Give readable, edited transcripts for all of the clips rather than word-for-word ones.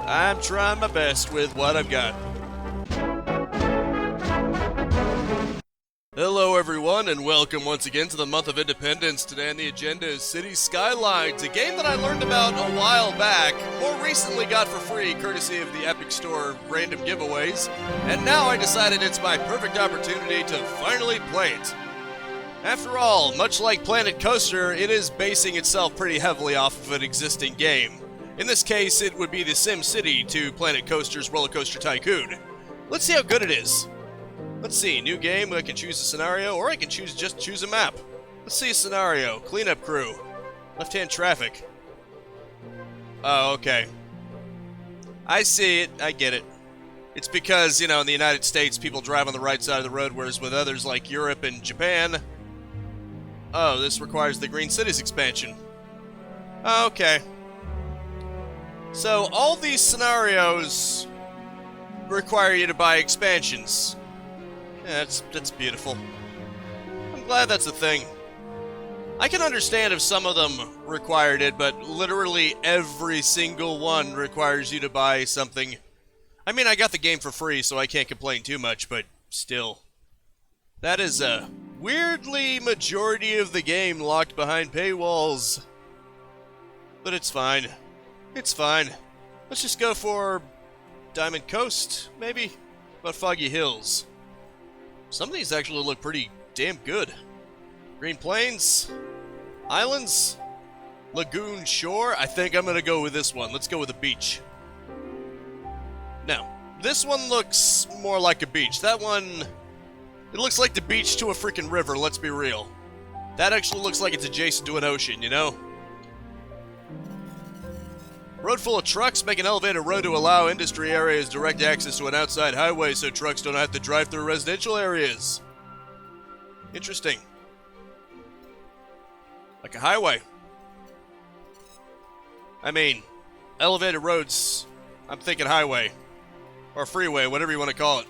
I'm trying my best with what I've got. Hello everyone, and welcome once again to the month of Independence. Today on the agenda is City Skylines, a game that I learned about a while back, more recently got for free courtesy of the Epic Store random giveaways, and now I decided it's my perfect opportunity to finally play it. After all, much like Planet Coaster, it is basing itself pretty heavily off of an existing game. In this case, it would be the Sim City to Planet Coaster's Roller Coaster Tycoon. Let's see how good it is. Let's see, new game, I can choose a scenario, or I can just choose a map. Let's see a scenario, cleanup crew, left-hand traffic. Oh, okay. I see it, I get it. It's because, you know, in the United States, people drive on the right side of the road, whereas with others like Europe and Japan... Oh, this requires the Green Cities expansion. Okay. So, all these scenarios require you to buy expansions. Yeah, that's beautiful. I'm glad that's a thing. I can understand if some of them required it, but literally every single one requires you to buy something. I mean, I got the game for free, so I can't complain too much, but still. That is a weirdly majority of the game locked behind paywalls. But it's fine. It's fine. Let's just go for Diamond Coast, maybe? About Foggy Hills. Some of these actually look pretty damn good. Green Plains, Islands, Lagoon Shore. I think I'm gonna go with this one. Let's go with the beach. Now, this one looks more like a beach. That one, it looks like the beach to a freaking river, let's be real. That actually looks like it's adjacent to an ocean, you know? Road full of trucks, make an elevated road to allow industry areas direct access to an outside highway so trucks don't have to drive through residential areas. Interesting. Like a highway. I mean, elevated roads, I'm thinking highway. Or freeway, whatever you want to call it.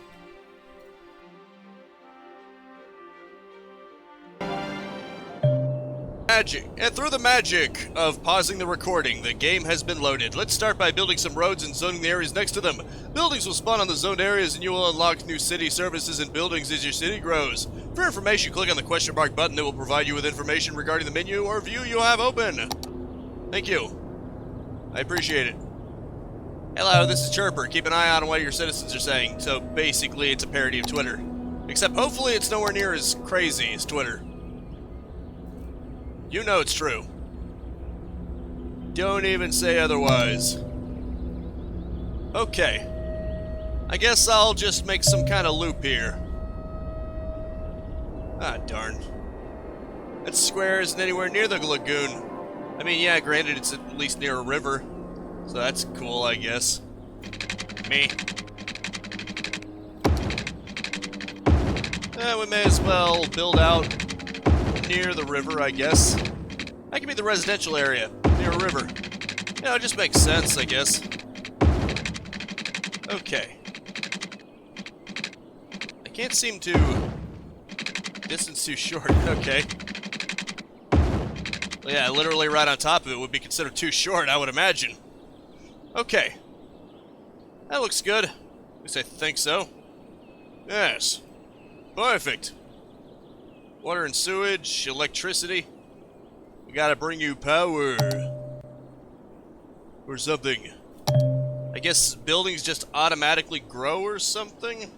Magic. And through the magic of pausing the recording, the game has been loaded. Let's start by building some roads and zoning the areas next to them. Buildings will spawn on the zoned areas and you will unlock new city services and buildings as your city grows. For information, click on the question mark button that will provide you with information regarding the menu or view you have open. Thank you. I appreciate it. Hello, this is Chirper. Keep an eye on what your citizens are saying. So basically, it's a parody of Twitter. Except hopefully it's nowhere near as crazy as Twitter. You know it's true. Don't even say otherwise. Okay. I guess I'll just make some kind of loop here. Ah, darn. That square isn't anywhere near the lagoon. I mean, yeah, granted, it's at least near a river. So that's cool, I guess. Me. We may as well build out near the river, I guess. That could be the residential area, near a river. Yeah, it just makes sense, I guess. Okay. I can't seem to... Distance too short, okay. Well, yeah, literally right on top of it would be considered too short, I would imagine. Okay. That looks good. At least I think so. Yes. Perfect. Water and sewage, electricity. We gotta bring you power. Or something. I guess buildings just automatically grow or something?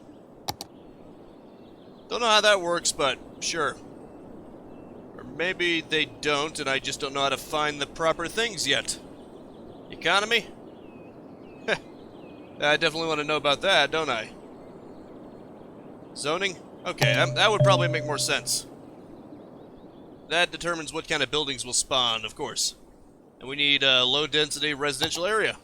Don't know how that works, but sure. Or maybe they don't, and I just don't know how to find the proper things yet. Economy? I definitely want to know about that, don't I? Zoning? Okay, that would probably make more sense. That determines what kind of buildings will spawn, of course. And we need a low-density residential area.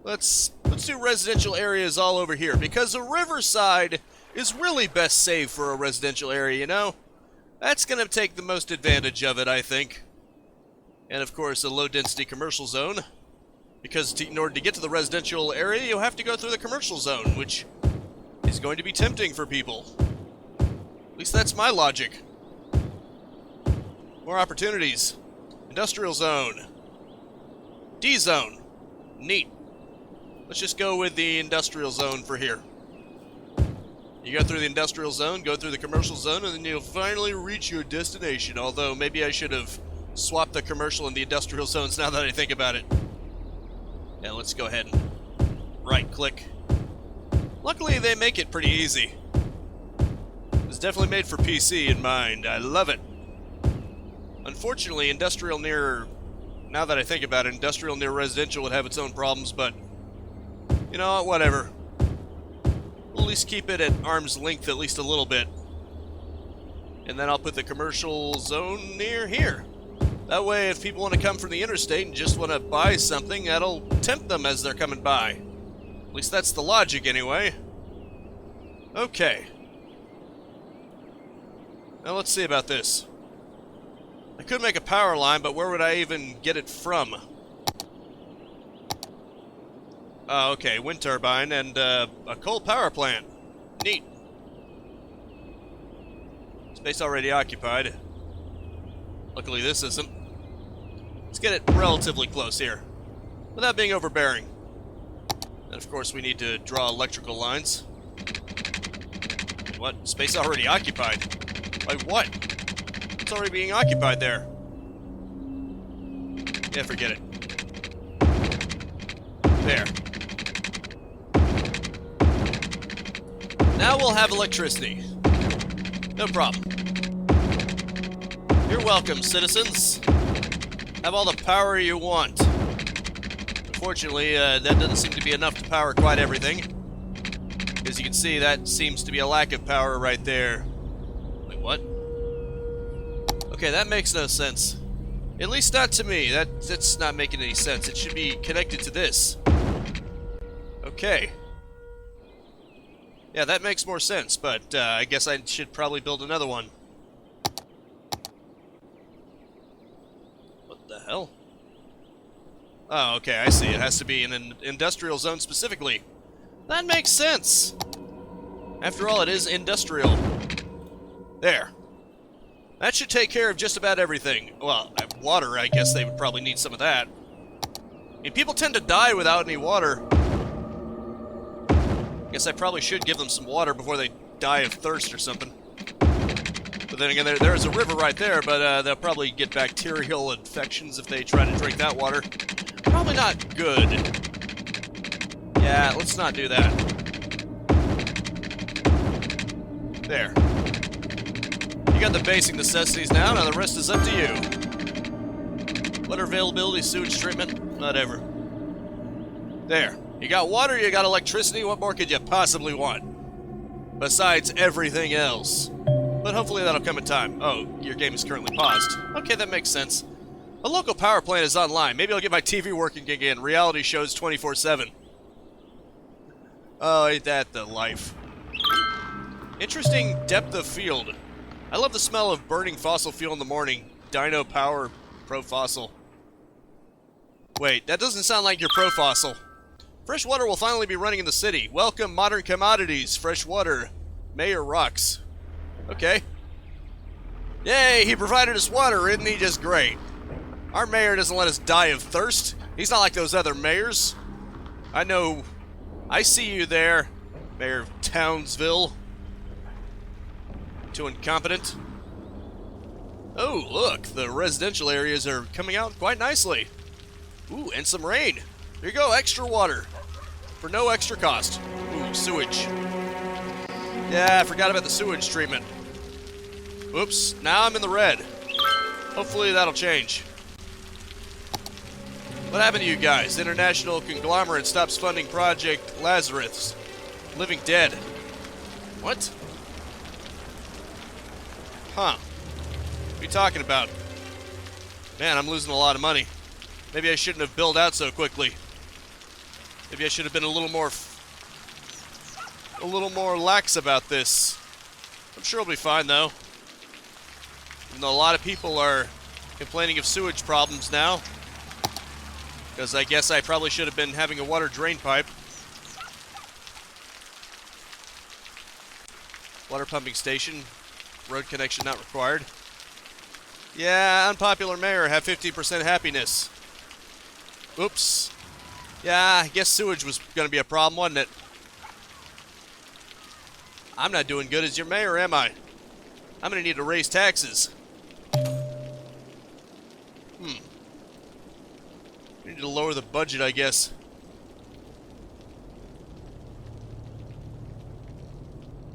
Let's do residential areas all over here, because the riverside is really best saved for a residential area, you know? That's going to take the most advantage of it, I think. And, of course, a low-density commercial zone. Because in order to get to the residential area, you'll have to go through the commercial zone, which is going to be tempting for people. At least that's my logic. More opportunities. Industrial zone. D-zone. Neat. Let's just go with the industrial zone for here. You go through the industrial zone, go through the commercial zone, and then you'll finally reach your destination. Although, maybe I should have swapped the commercial and the industrial zones now that I think about it. Yeah, let's go ahead and right-click. Luckily, they make it pretty easy. It's definitely made for PC in mind. I love it. Unfortunately, industrial near... Now that I think about it, industrial near residential would have its own problems, but... You know what, whatever. We'll at least keep it at arm's length at least a little bit. And then I'll put the commercial zone near here. That way, if people want to come from the interstate and just want to buy something, that'll tempt them as they're coming by. At least that's the logic, anyway. Okay. Now let's see about this. I could make a power line, but where would I even get it from? Oh, okay, wind turbine and a coal power plant. Neat. Space already occupied. Luckily this isn't. Let's get it relatively close here, without being overbearing. And of course we need to draw electrical lines. What? Space already occupied? By what? It's already being occupied there. Yeah, forget it. There. Now we'll have electricity. No problem. You're welcome, citizens. Have all the power you want. Unfortunately, that doesn't seem to be enough to power quite everything. As you can see, that seems to be a lack of power right there. Wait, what? Okay, that makes no sense. At least not to me. That's not making any sense. It should be connected to this. Okay. Yeah, that makes more sense, but I guess I should probably build another one. What the hell? Oh, okay, I see. It has to be in an industrial zone specifically. That makes sense. After all, it is industrial. There. That should take care of just about everything. Well, water, I guess they would probably need some of that. I mean, people tend to die without any water. I guess I probably should give them some water before they die of thirst or something. But then again, there's a river right there, but they'll probably get bacterial infections if they try to drink that water. Probably not good. Yeah, let's not do that. There. You got the basic necessities now the rest is up to you. Water availability, sewage treatment, whatever. There. You got water, you got electricity, what more could you possibly want? Besides everything else. But hopefully that'll come in time. Oh, your game is currently paused. Okay, that makes sense. A local power plant is online. Maybe I'll get my TV working again. Reality shows 24/7. Oh, ain't that the life. Interesting depth of field. I love the smell of burning fossil fuel in the morning. Dino Power Pro Fossil. Wait, that doesn't sound like your Pro Fossil. Fresh water will finally be running in the city. Welcome modern commodities. Fresh water. Mayor rocks. Okay. Yay, he provided us water. Isn't he just great? Our mayor doesn't let us die of thirst. He's not like those other mayors. I know. I see you there, Mayor of Townsville. Too incompetent. Oh, look. The residential areas are coming out quite nicely. Ooh, and some rain. There you go, extra water. For no extra cost. Ooh, sewage. Yeah, I forgot about the sewage treatment. Oops, now I'm in the red. Hopefully that'll change. What happened to you guys? International conglomerate stops funding Project Lazarus. Living dead. What? Huh. What are you talking about? Man, I'm losing a lot of money. Maybe I shouldn't have built out so quickly. Maybe I should have been a little more lax about this. I'm sure it'll be fine though. Even though a lot of people are complaining of sewage problems now. Because I guess I probably should have been having a water drain pipe. Water pumping station. Road connection not required. Yeah, unpopular mayor, have 50% happiness. Oops. Yeah, I guess sewage was going to be a problem, wasn't it? I'm not doing good as your mayor, am I? I'm going to need to raise taxes. I need to lower the budget, I guess.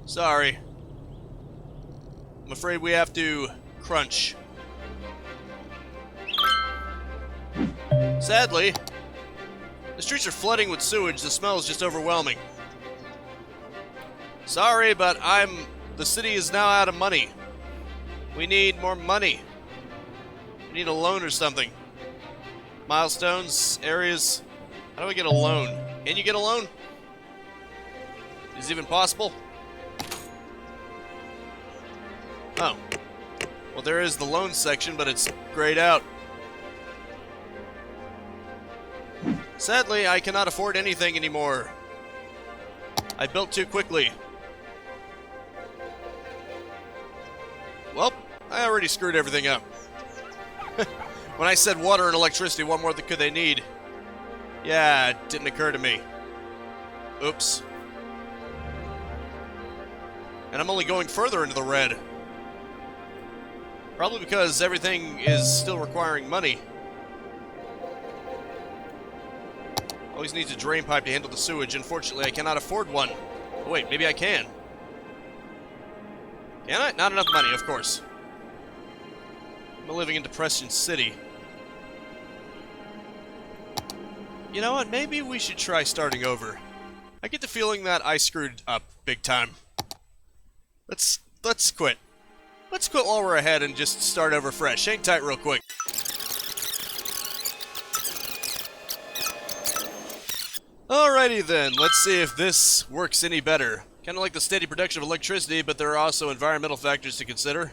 Sorry. I'm afraid we have to crunch. Sadly, the streets are flooding with sewage. The smell is just overwhelming. Sorry, but the city is now out of money. We need more money. We need a loan or something. Milestones, areas. How do I get a loan? Can you get a loan? Is it even possible? Oh. Well, there is the loan section, but it's grayed out. Sadly, I cannot afford anything anymore. I built too quickly. Well, I already screwed everything up. When I said water and electricity, what more could they need? Yeah, it didn't occur to me. Oops. And I'm only going further into the red. Probably because everything is still requiring money. Always needs a drain pipe to handle the sewage. Unfortunately, I cannot afford one. Oh, wait, maybe I can. Can I? Not enough money, of course. I'm living in Depression City. You know what? Maybe we should try starting over. I get the feeling that I screwed up big time. Let's quit. Let's quit while we're ahead and just start over fresh. Hang tight real quick. Alrighty then, let's see if this works any better. Kind of like the steady production of electricity, but there are also environmental factors to consider.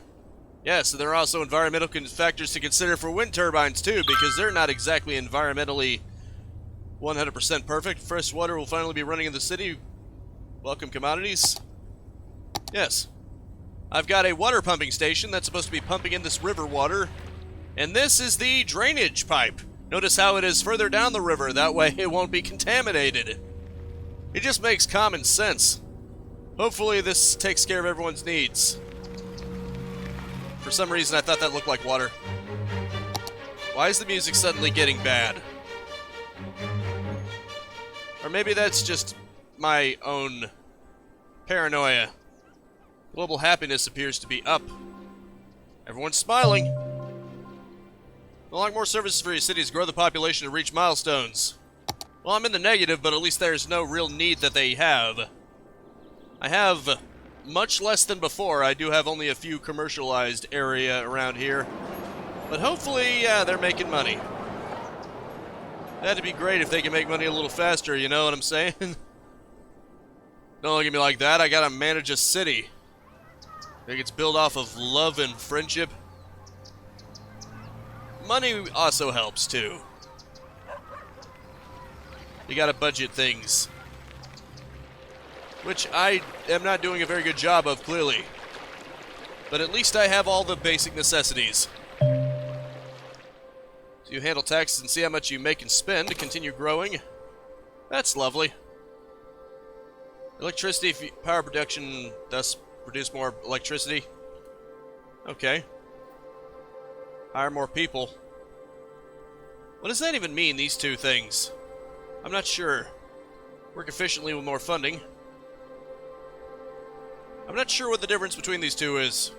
Yes, there are also environmental factors to consider for wind turbines too, because they're not exactly environmentally 100% perfect. Fresh water will finally be running in the city. Welcome commodities. Yes. I've got a water pumping station that's supposed to be pumping in this river water. And this is the drainage pipe. Notice how it is further down the river, that way it won't be contaminated. It just makes common sense. Hopefully this takes care of everyone's needs. For some reason I thought that looked like water. Why is the music suddenly getting bad? Or maybe that's just my own paranoia. Global happiness appears to be up. Everyone's smiling. Unlock more services for your cities, grow the population, and reach milestones. Well, I'm in the negative, but at least there's no real need that they have. I have much less than before. I do have only a few commercialized area around here. But hopefully, yeah, they're making money. That'd be great if they can make money a little faster, you know what I'm saying? Don't look at me like that. I gotta manage a city. I think it's built off of love and friendship. Money also helps, too. You gotta budget things. Which I am not doing a very good job of, clearly. But at least I have all the basic necessities. So you handle taxes and see how much you make and spend to continue growing. That's lovely. Electricity, power production, thus produce more electricity. Okay. Hire more people. What does that even mean, these two things? I'm not sure. Work efficiently with more funding. I'm not sure what the difference between these two is.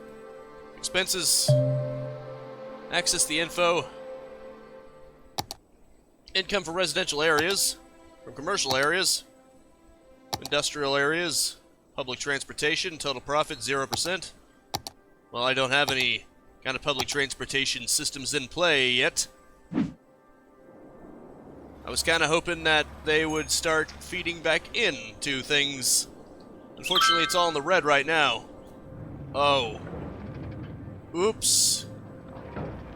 Expenses. Access the info. Income for residential areas. From commercial areas. Industrial areas. Public transportation. Total profit 0%. Well, I don't have any kind of public transportation systems in play yet. I was kind of hoping that they would start feeding back into things. Unfortunately, it's all in the red right now. Oh. Oops.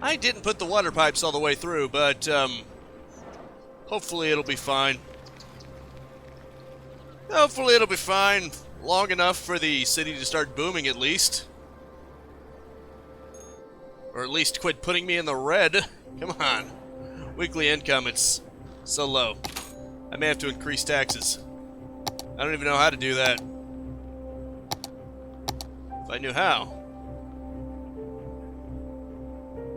I didn't put the water pipes all the way through, but hopefully it'll be fine. Hopefully it'll be fine. Long enough for the city to start booming at least. Or at least quit putting me in the red. Come on. Weekly income, it's so low. I may have to increase taxes. I don't even know how to do that. If I knew how.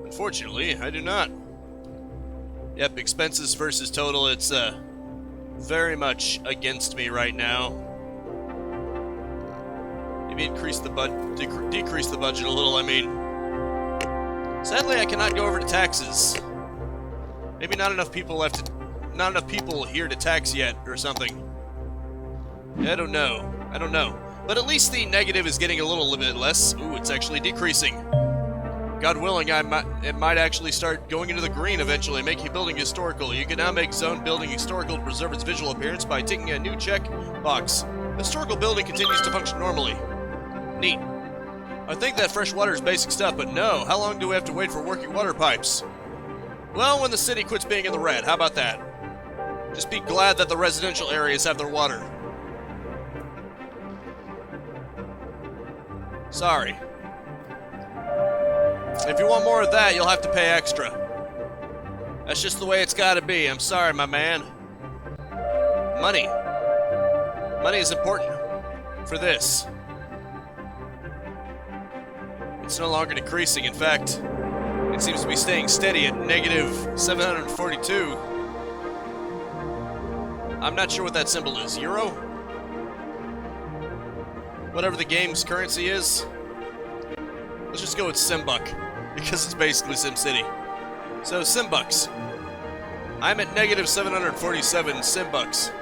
Unfortunately, I do not. Yep, expenses versus total, it's very much against me right now. Maybe decrease the budget a little, I mean. Sadly, I cannot go over to taxes. Maybe not enough people here to tax yet, or something. I don't know. I don't know. But at least the negative is getting a little bit less. Ooh, it's actually decreasing. God willing, it might actually start going into the green eventually, making building historical. You can now make zone building historical to preserve its visual appearance by ticking a new check box. Historical building continues to function normally. Neat. I think that fresh water is basic stuff, but no. How long do we have to wait for working water pipes? Well, when the city quits being in the red. How about that? Just be glad that the residential areas have their water. Sorry. If you want more of that, you'll have to pay extra. That's just the way it's gotta be. I'm sorry, my man. Money. Money is important for this. It's no longer decreasing. In fact, it seems to be staying steady at negative 742. I'm not sure what that symbol is. Euro? Whatever the game's currency is. Let's just go with Simbuck, because it's basically SimCity. So, Simbucks. I'm at negative 747 Simbucks.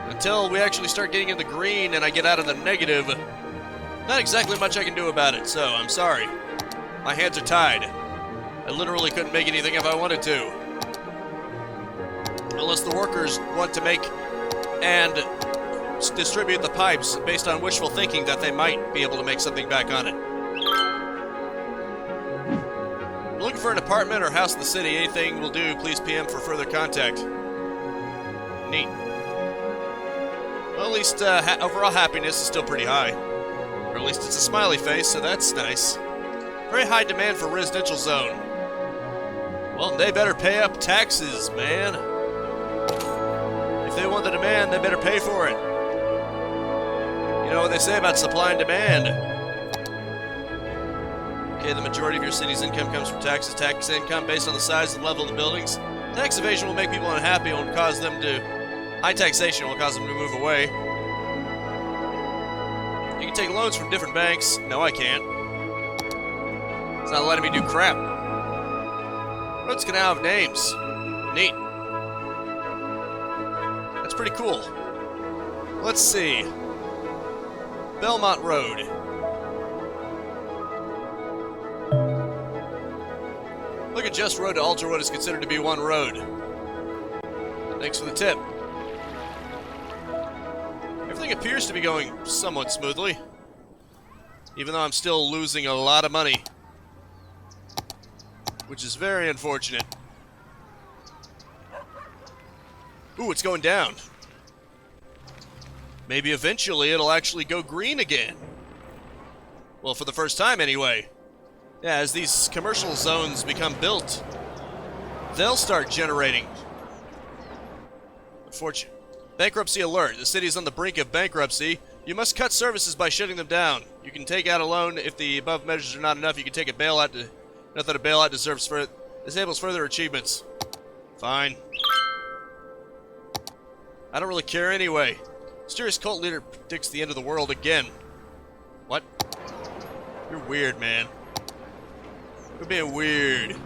Until we actually start getting in the green and I get out of the negative, not exactly much I can do about it, so I'm sorry. My hands are tied. I literally couldn't make anything if I wanted to. Unless the workers want to make and distribute the pipes based on wishful thinking that they might be able to make something back on it. I'm looking for an apartment or house in the city. Anything will do. Please PM for further contact. Neat. Well, at least overall happiness is still pretty high. Or at least it's a smiley face, so that's nice. Very high demand for residential zone. Well, they better pay up taxes, man. If they want the demand, they better pay for it. You know what they say about supply and demand. Okay, the majority of your city's income comes from taxes. Tax income based on the size and level of the buildings. Tax evasion will make people unhappy and will cause them to... High taxation will cause them to move away. You can take loans from different banks. No, I can't. It's not letting me do crap. Roads can now have names. Neat. That's pretty cool. Let's see. Belmont Road. Look at Just Road to alter what is considered to be one road. Thanks for the tip. Everything appears to be going somewhat smoothly, even though I'm still losing a lot of money, which is very unfortunate. Ooh, it's going down. Maybe eventually it'll actually go green again. Well, for the first time anyway. Yeah, as these commercial zones become built, they'll start generating. Unfortunate. Bankruptcy alert. The city is on the brink of bankruptcy. You must cut services by shutting them down. You can take out a loan. If the above measures are not enough, you can take a bailout. Note that a bailout disables further achievements. Fine. I don't really care anyway. Mysterious cult leader predicts the end of the world again. What? You're weird, man. You're being weird.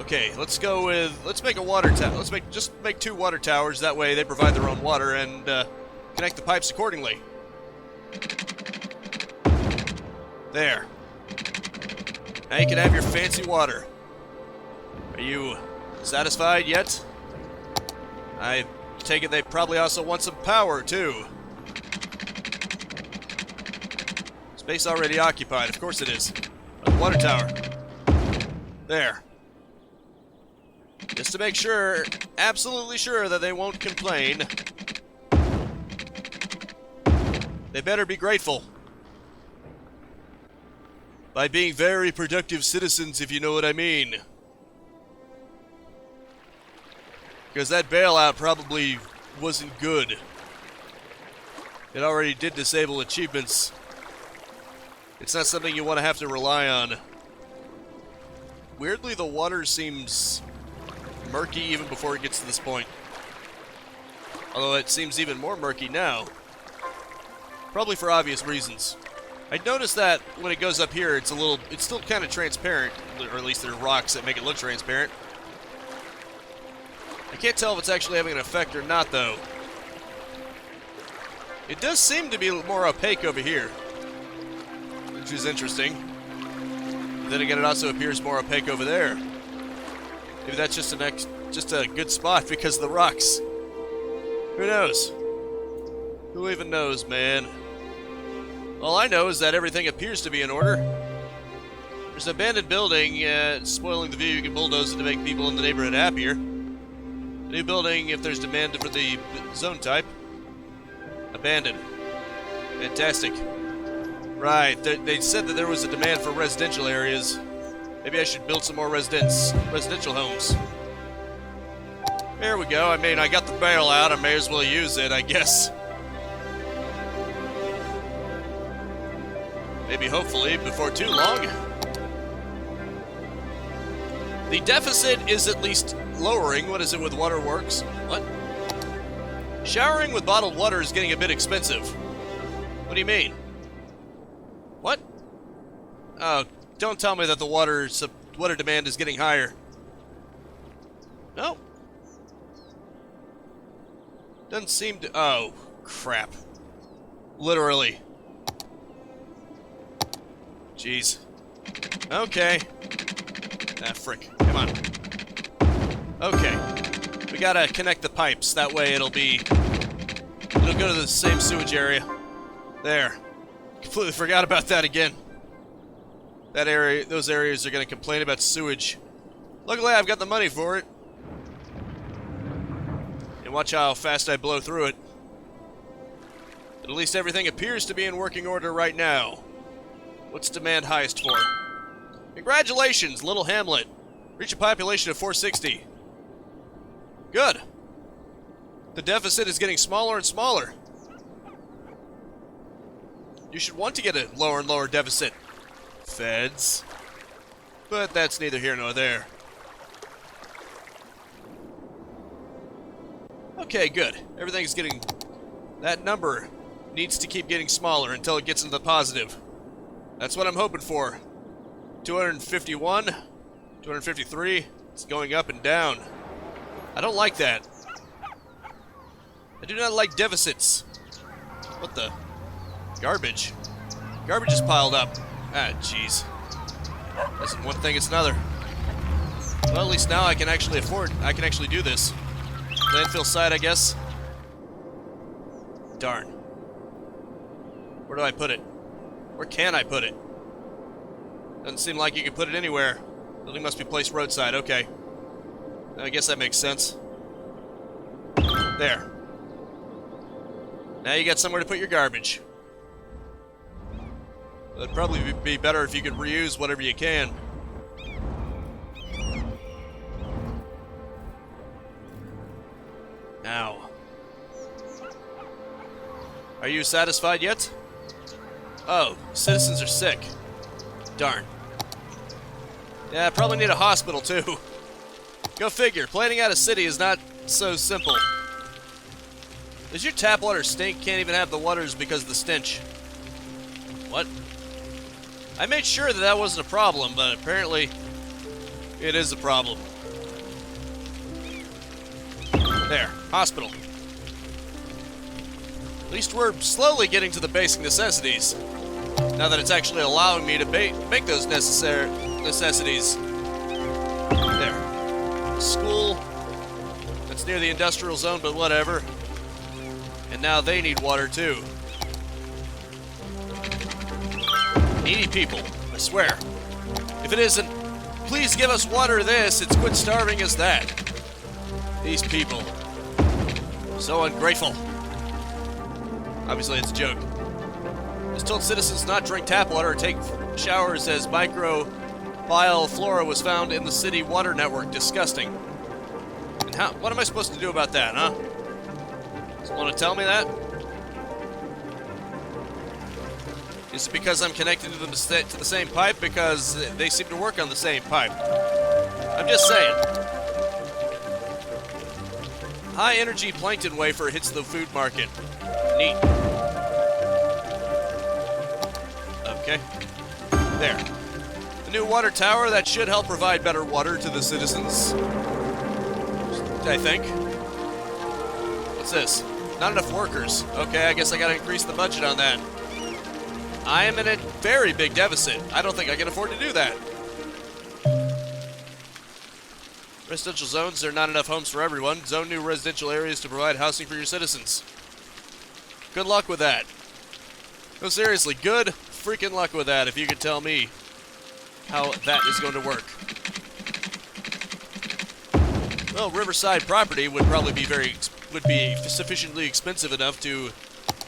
Okay, let's go with... Let's make a water tower. Let's just make 2 water towers. That way they provide their own water and connect the pipes accordingly. There. Now you can have your fancy water. Are you satisfied yet? I take it they probably also want some power, too. Space already occupied. Of course it is. Water tower. There. Just to make sure, absolutely sure that they won't complain. They better be grateful. By being very productive citizens, if you know what I mean. Because that bailout probably wasn't good. It already did disable achievements. It's not something you want to have to rely on. Weirdly, the water seems murky even before it gets to this point. Although it seems even more murky now. Probably for obvious reasons. I noticed that when it goes up here, it's still kind of transparent, or at least there are rocks that make it look transparent. I can't tell if it's actually having an effect or not, though. It does seem to be more opaque over here, which is interesting. Then again, it also appears more opaque over there. Maybe that's just a good spot because of the rocks. Who knows? Who even knows, man? All I know is that everything appears to be in order. There's an abandoned building, spoiling the view. You can bulldoze it to make people in the neighborhood happier. A new building if there's demand for the zone type. Abandoned. Fantastic. Right, they said that there was a demand for residential areas. Maybe I should build some more residential homes. There we go. I mean, I got the bailout. I may as well use it, I guess. Maybe, hopefully, before too long. The deficit is at least lowering. What is it with waterworks? What? Showering with bottled water is getting a bit expensive. What do you mean? What? Oh, don't tell me that the water demand is getting higher. No. Doesn't seem to... Oh, crap. Literally. Jeez. Okay. Ah, frick. Come on. Okay. We gotta connect the pipes. That way it'll go to the same sewage area. There. Completely forgot about that again. That area, those areas are gonna complain about sewage. Luckily, I've got the money for it. And watch how fast I blow through it. But at least everything appears to be in working order right now. What's demand highest for? Congratulations, Little Hamlet. Reach a population of 460. Good. The deficit is getting smaller and smaller. You should want to get a lower and lower deficit. Feds. But that's neither here nor there. Okay, good. Everything's getting... That number needs to keep getting smaller until it gets into the positive. That's what I'm hoping for. 251, 253, it's going up and down. I don't like that. I do not like deficits. What the? Garbage. Garbage is piled up. Ah, jeez. Isn't one thing, it's another. Well, at least now I can actually do this. Landfill site, I guess. Darn. Where do I put it? Where can I put it? Doesn't seem like you can put it anywhere. Building must be placed roadside, okay. I guess that makes sense. There. Now you got somewhere to put your garbage. It'd probably be better if you could reuse whatever you can. Now. Are you satisfied yet? Oh, citizens are sick. Darn. Yeah, I probably need a hospital, too. Go figure. Planning out a city is not so simple. Does your tap water stink? Can't even have the waters because of the stench. What? I made sure that wasn't a problem, but apparently it is a problem. There. Hospital. At least we're slowly getting to the basic necessities. Now that it's actually allowing me to make those necessities. There. School. That's near the industrial zone, but whatever. And now they need water too. Needy people, I swear. If it isn't, please give us water this, it's quit starving as that. These people. So ungrateful. Obviously it's a joke. Just told citizens not drink tap water or take showers as microbial flora was found in the city water network. Disgusting. And What am I supposed to do about that, huh? Want to tell me that? Is it because I'm connected to the same pipe? Because they seem to work on the same pipe. I'm just saying. High energy plankton wafer hits the food market. Neat. Okay. There. The new water tower, that should help provide better water to the citizens. I think. What's this? Not enough workers. Okay, I guess I gotta increase the budget on that. I am in a very big deficit. I don't think I can afford to do that. Residential zones, there are not enough homes for everyone. Zone new residential areas to provide housing for your citizens. Good luck with that. No, seriously, good freaking luck with that if you could tell me how that is going to work. Well, Riverside property would probably be sufficiently expensive enough to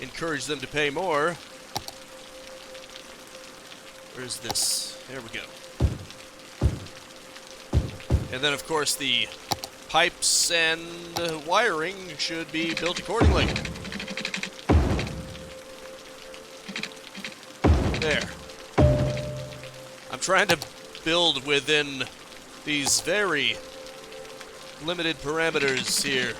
encourage them to pay more. Where's this? There we go. And then, of course, the pipes and wiring should be built accordingly. There. I'm trying to build within these very limited parameters here.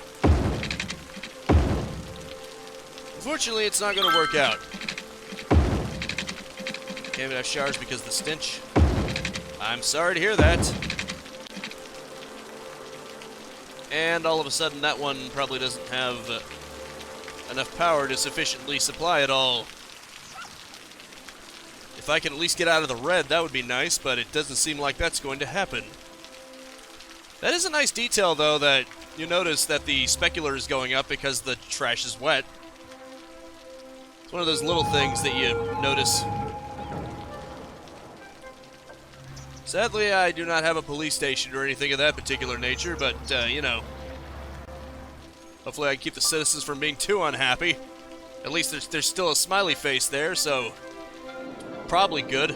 Unfortunately, it's not going to work out. Can't even have showers because of the stench. I'm sorry to hear that. And all of a sudden, that one probably doesn't have enough power to sufficiently supply it all. If I can at least get out of the red, that would be nice, but it doesn't seem like that's going to happen. That is a nice detail, though, that you notice that the specular is going up because the trash is wet. It's one of those little things that you notice. Sadly, I do not have a police station or anything of that particular nature, but, you know, hopefully I can keep the citizens from being too unhappy. At least there's still a smiley face there, so probably good.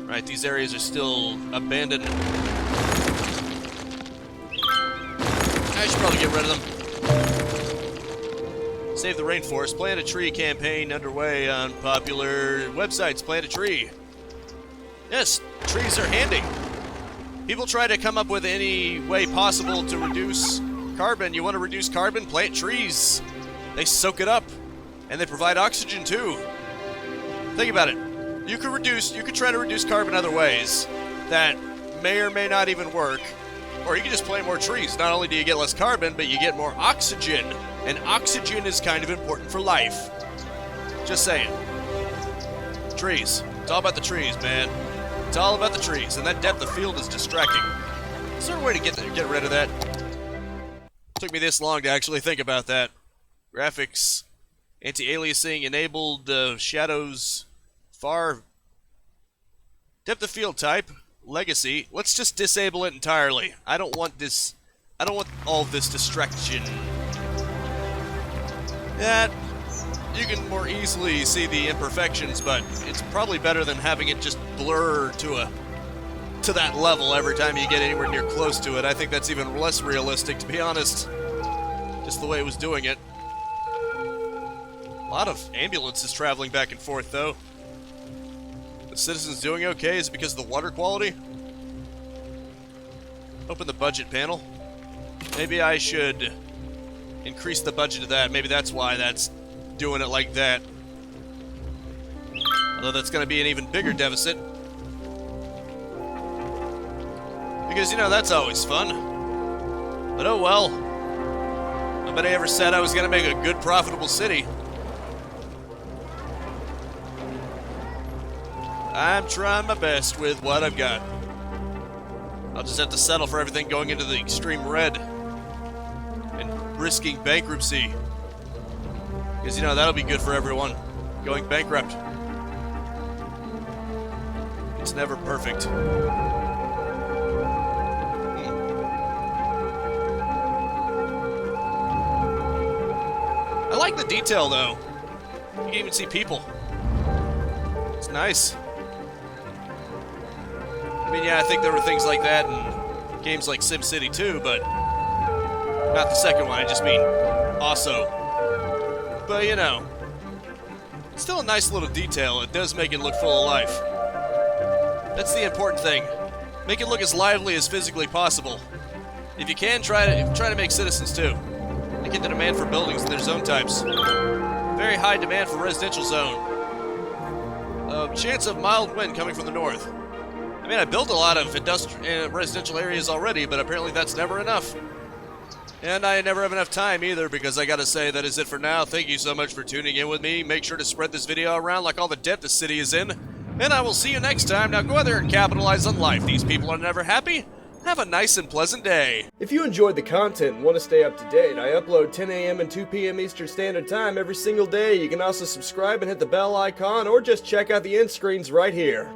Right, these areas are still abandoned. I should probably get rid of them. Save the rainforest. Plant a tree campaign underway on popular websites. Plant a tree. Yes, trees are handy. People try to come up with any way possible to reduce carbon. You want to reduce carbon? Plant trees. They soak it up, and they provide oxygen too. Think about it. You could try to reduce carbon other ways that may or may not even work. Or you can just plant more trees. Not only do you get less carbon, but you get more oxygen. And oxygen is kind of important for life. Just saying. Trees. It's all about the trees, man. It's all about the trees. And that depth of field is distracting. Is there a way to get rid of that? It took me this long to actually think about that. Graphics. Anti-aliasing. Enabled shadows. Far. Depth of field type. Legacy. Let's just disable it entirely. I don't want this. I don't want all of this distraction. That you can more easily see the imperfections, but it's probably better than having it just blur to that level every time you get anywhere near close to it. I think that's even less realistic, to be honest. Just the way it was doing it. A lot of ambulances traveling back and forth, though. The citizens doing okay? Is it because of the water quality? Open the budget panel. Maybe I should increase the budget of that. Maybe that's why that's doing it like that. Although that's going to be an even bigger deficit. Because, you know, that's always fun. But oh well. Nobody ever said I was going to make a good, profitable city. I'm trying my best with what I've got. I'll just have to settle for everything going into the extreme red. And risking bankruptcy. Because, you know, that'll be good for everyone. Going bankrupt. It's never perfect. I like the detail, though. You can even see people. It's nice. I mean, yeah, I think there were things like that in games like SimCity 2, but Not the second one, I just mean also. But you know, it's still a nice little detail. It does make it look full of life. That's the important thing. Make it look as lively as physically possible. If you can, try to make citizens too. Look at the demand for buildings and their zone types. Very high demand for residential zone. Chance of mild wind coming from the north. I mean, I built a lot of residential areas already, but apparently that's never enough. And I never have enough time either, because I gotta say that is it for now. Thank you so much for tuning in with me. Make sure to spread this video around like all the debt the city is in. And I will see you next time. Now go out there and capitalize on life. These people are never happy. Have a nice and pleasant day. If you enjoyed the content and want to stay up to date, I upload 10 a.m. and 2 p.m. Eastern Standard Time every single day. You can also subscribe and hit the bell icon, or just check out the end screens right here.